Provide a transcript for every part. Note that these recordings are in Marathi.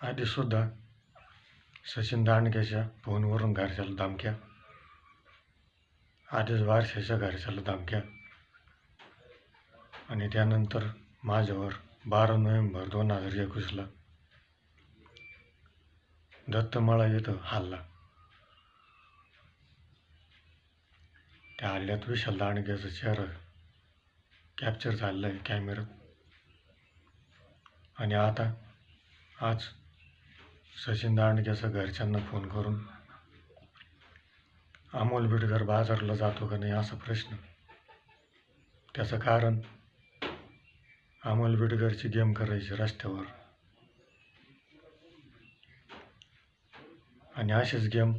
आधीसुद्धा सचिन दांडग्याच्या फोनवरून घरच्याला धमक्या, आधीच बारशाच्या घरच्याला धमक्या आणि त्यानंतर माझ्यावर 12 नोव्हेंबर 2021ला दत्तमळा येथे हल्ला. त्या हल्ल्यात विशाल दांडग्याचा चेहरा कॅप्चर झालेला आहे कॅमेऱ्यात. आणि आता आज सचिन दांडग्याच्या घरच्यांना फोन करून अमोल बिडकर बाजारला जातो का नाही असा प्रश्न. त्याचं कारण अमोल बिडकरची गेम करायची रस्त्यावर आणि अशीच गेम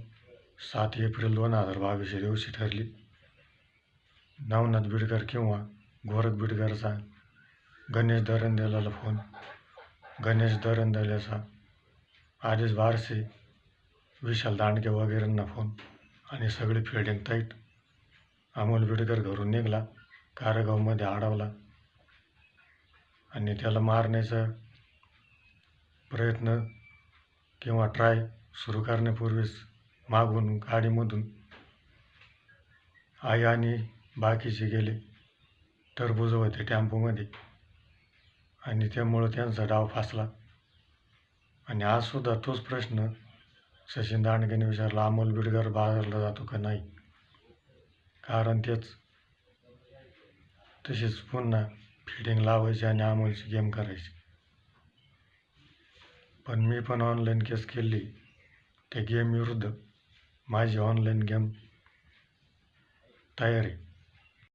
7 एप्रिल 2022 दिवशी ठरली. नवनाथ बिडकर किंवा गोरख बिडकरचा गणेश दरंदेला फोन. गणेश दरंदेल्याचा आधीच बारसे, विशाल दांडगे वगैरेंना फोन आणि सगळी फिल्डिंग टाईट. अमोल बिडकर घरून निघाला, कारेगावमध्ये अडवला आणि त्याला मारण्याचा प्रयत्न किंवा ट्राय सुरू करण्यापूर्वीच मागून गाडीमधून आई आणि बाकीचे गेले. टरबूज होते टेम्पोमध्ये आणि त्यामुळं त्यांचा डाव फासला. आणि आजसुद्धा तोच प्रश्न सचिन दांडगेने विचारला, अमोल बिडकर बाजारला जातो का नाही. कारण तशीच पुन्हा फिल्डिंग लावायची आणि अमोलची गेम करायची. पण मी पण ऑनलाईन केस केली त्या गेम विरुद्ध. माझी ऑनलाईन गेम तयार आहे.